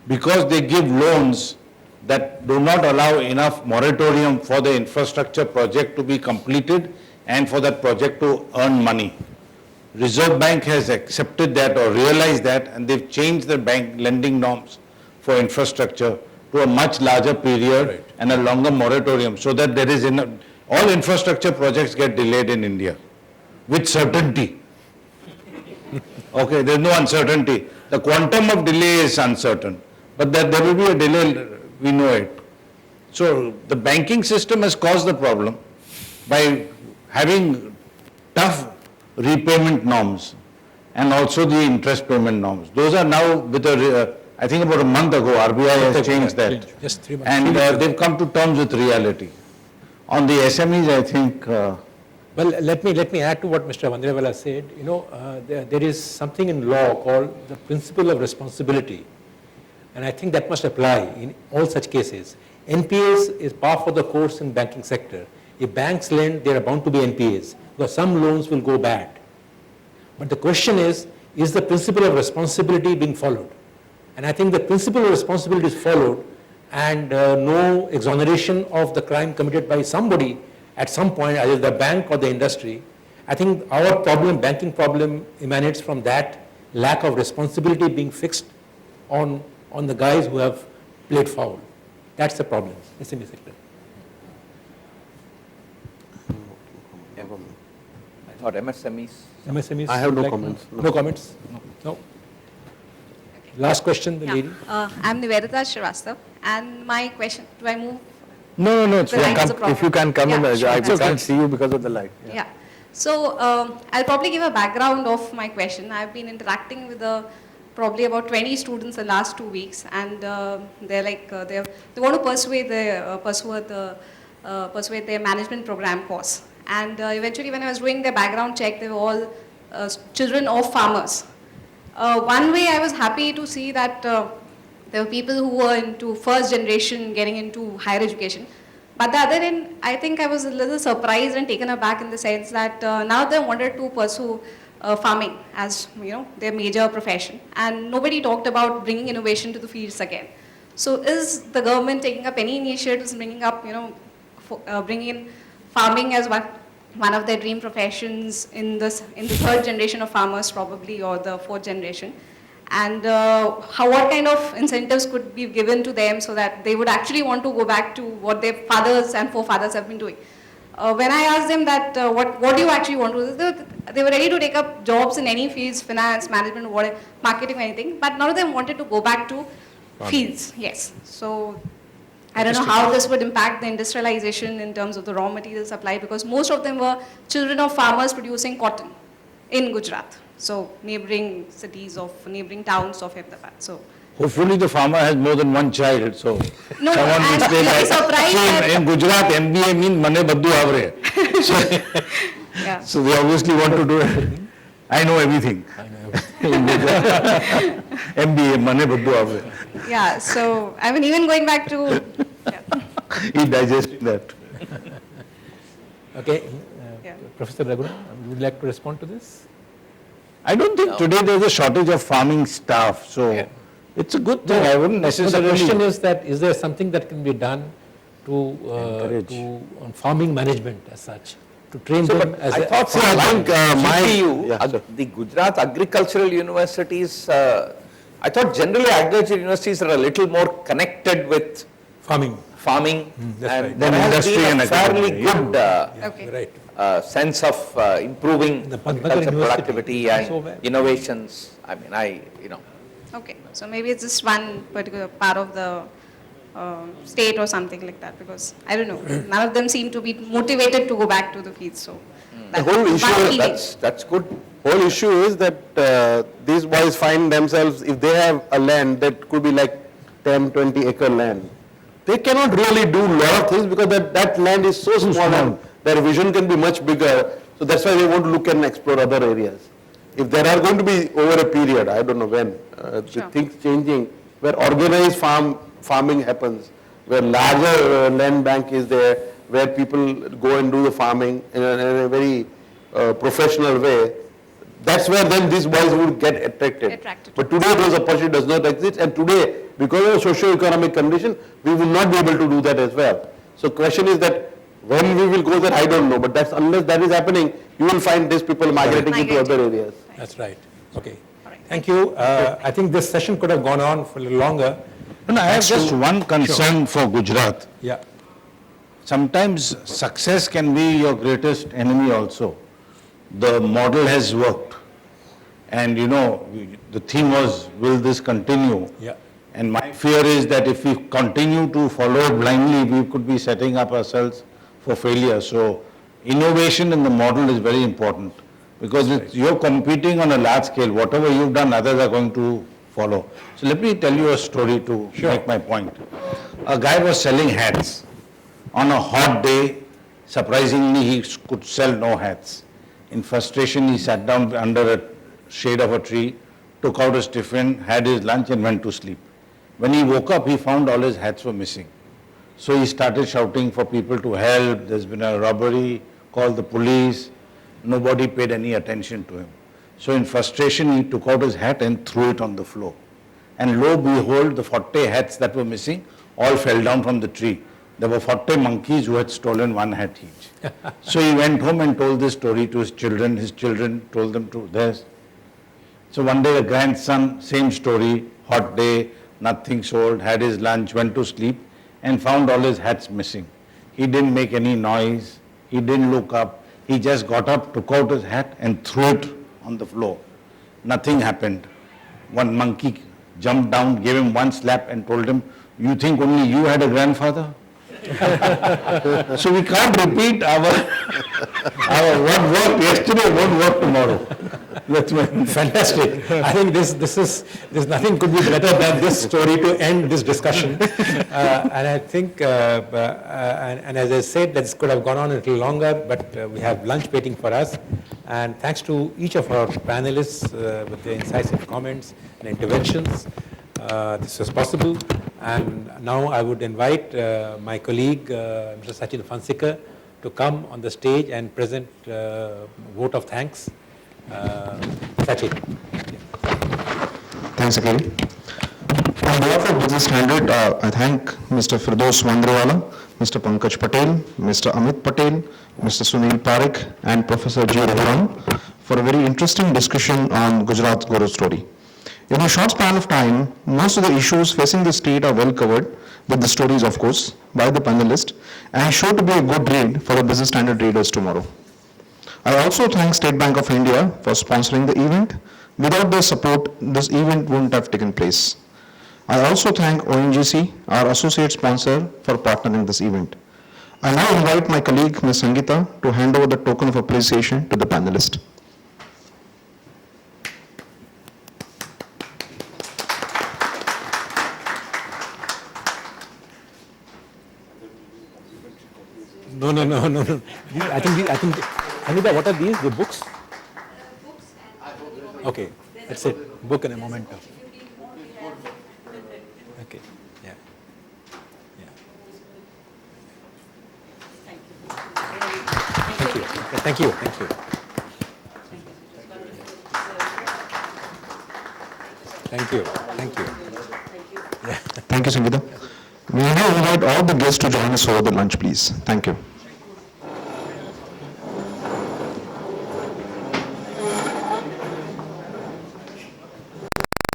because they give loans that do not allow enough moratorium for the infrastructure project to be completed and for that project to earn money. Reserve Bank has accepted that or realized that, and they've changed the bank lending norms for infrastructure to a much larger period and a longer moratorium, so that there is all infrastructure projects get delayed in India with certainty. Okay, there's no uncertainty. The quantum of delay is uncertain, but that there will be a delay, we know it. So the banking system has caused the problem by having tough repayment norms and also the interest payment norms. Those are now with I think about a month ago, RBI has changed that. Just 3 months. And they've come to terms with reality. On the SMEs, I think... Well, let me add to what Mr. Vandrewala said. You know, there is something in law called the principle of responsibility. And I think that must apply in all such cases. NPAs is par for the course in banking sector. If banks lend, there are bound to be NPAs, because some loans will go bad. But the question is the principle of responsibility being followed? And I think the principle of responsibility is followed, and no exoneration of the crime committed by somebody at some point, either the bank or the industry. I think our problem, banking problem, emanates from that lack of responsibility being fixed on the guys who have played foul. That's the problem, SME sector. I thought MSMEs. MSMEs. I have no like, comments. No comments? No. Last question, the lady. I'm Nivedita Srivastava, and my question, do I move? No, it's The line is a fine. problem. If you can come in, Yeah, sure, I that's can't good. see you because of the light. Yeah. So I'll probably give a background of my question. I've been interacting with probably about 20 students in the last 2 weeks, and they're like they want to persuade their management program course. And eventually, when I was doing their background check, they were all children of farmers. One way I was happy to see that there were people who were into first generation getting into higher education. But the other end, I think I was a little surprised and taken aback in the sense that now they wanted to pursue farming as their major profession, and nobody talked about bringing innovation to the fields again. So, is the government taking up any initiatives bringing up bringing in farming as one of their dream professions in the third generation of farmers probably, or the fourth generation? And what kind of incentives could be given to them so that they would actually want to go back to what their fathers and forefathers have been doing? When I asked them that, what do you actually want to do, they were ready to take up jobs in any fields, finance, management, whatever, marketing, anything, but none of them wanted to go back to fields. Yes. So I don't know how this would impact the industrialization in terms of the raw material supply, because most of them were children of farmers producing cotton in Gujarat. So neighboring towns of Hyderabad. So Hopefully the farmer has more than one child, so no, someone will I'm say really surprised that. that- In Gujarat, MBA means mane baddu avre. yeah. So they obviously want to do it. I know everything. In Gujarat, MBA, mane baddu avre. Yeah, so I mean, even going back to, yeah. He digested that. Okay. Yeah. Professor Raghunath, would you like to respond to this? I don't think today there's a shortage of farming staff, so it's a good thing. I wouldn't So necessarily... the question is that, is there something that can be done on farming management as such, to train them as I thought, I think GPU, Yeah, sir. the Gujarat Agricultural Universities, I thought generally agricultural universities are a little more connected with farming. farming, that's and right. there Than has industry been and a fairly agriculture, good Yeah, Okay. you're right. sense of improving The Pantnagar agriculture University productivity is and also there. innovations. I mean, Okay, so maybe it's just one particular part of the state or something like that, because I don't know, none of them seem to be motivated to go back to the fields. So The whole one issue, feeling. that's good. whole issue is that these boys find themselves, if they have a land that could be like 10, 20 acre land, they cannot really do a lot of things because that land is so small and their vision can be much bigger. So that's why they want to look and explore other areas. If there are going to be over a period, I don't know when, Sure. things changing, where organized farming happens, where larger land bank is there, where people go and do the farming in a very professional way, That's where then these boys would get attracted. But today those opportunity does not exist, and today, because of socio-economic condition, we will not be able to do that as well. So question is that when we will go there, I don't know, but that's unless that is happening, you will find these people migrating into other areas. That's right. Okay. Thank you. I think this session could have gone on for a little longer. No, I have just one concern for Gujarat. Yeah. Sometimes success can be your greatest enemy also. The model has worked. And the theme was, will this continue? Yeah. And my fear is that if we continue to follow blindly, we could be setting up ourselves for failure. So innovation in the model is very important, because you're competing on a large scale. Whatever you've done, others are going to follow. So let me tell you a story to make my point. A guy was selling hats. On a hot day, surprisingly, he could sell no hats. In frustration, he sat down under a shade of a tree, took out his tiffin, had his lunch and went to sleep. When he woke up, he found all his hats were missing. So he started shouting for people to help. There's been a robbery, called the police. Nobody paid any attention to him. So in frustration, he took out his hat and threw it on the floor. And lo behold, the 40 hats that were missing all fell down from the tree. There were 40 monkeys who had stolen one hat each. So he went home and told this story to his children. His children told them to theirs. So one day the grandson, same story, hot day, nothing sold, had his lunch, went to sleep and found all his hats missing. He didn't make any noise. He didn't look up. He just got up, took out his hat and threw it on the floor. Nothing happened. One monkey jumped down, gave him one slap and told him, you think only you had a grandfather? So we can't repeat our what worked yesterday won't work tomorrow. That's my Fantastic. I think there's nothing could be better than this story to end this discussion. And I think, and as I said, this could have gone on a little longer, but we have lunch waiting for us. And thanks to each of our panelists with their incisive comments and interventions, this was possible. And now I would invite my colleague, Mr. Sachin Fansikar, to come on the stage and present vote of thanks. Sachin. Thanks again. On behalf of Business Standard, I thank Mr. Firdaus Mandrewala, Mr. Pankaj Patel, Mr. Amit Patel, Mr. Sunil Parekh, and Professor G. Raghuram for a very interesting discussion on Gujarat's growth story. In a short span of time, most of the issues facing the state are well covered, with the stories, of course, by the panelists, and sure to be a good read for the Business Standard readers tomorrow. I also thank State Bank of India for sponsoring the event. Without their support, this event wouldn't have taken place. I also thank ONGC, our associate sponsor, for partnering this event. I now invite my colleague, Ms. Sangeeta, to hand over the token of appreciation to the panelist. No. I think, Anita, what are these? The books? Okay, that's it. Book and a memento. Okay, yeah. Thank you. Thank you. Thank you, Sangeeta. May I now invite all the guests to join us over the lunch, please. Thank you.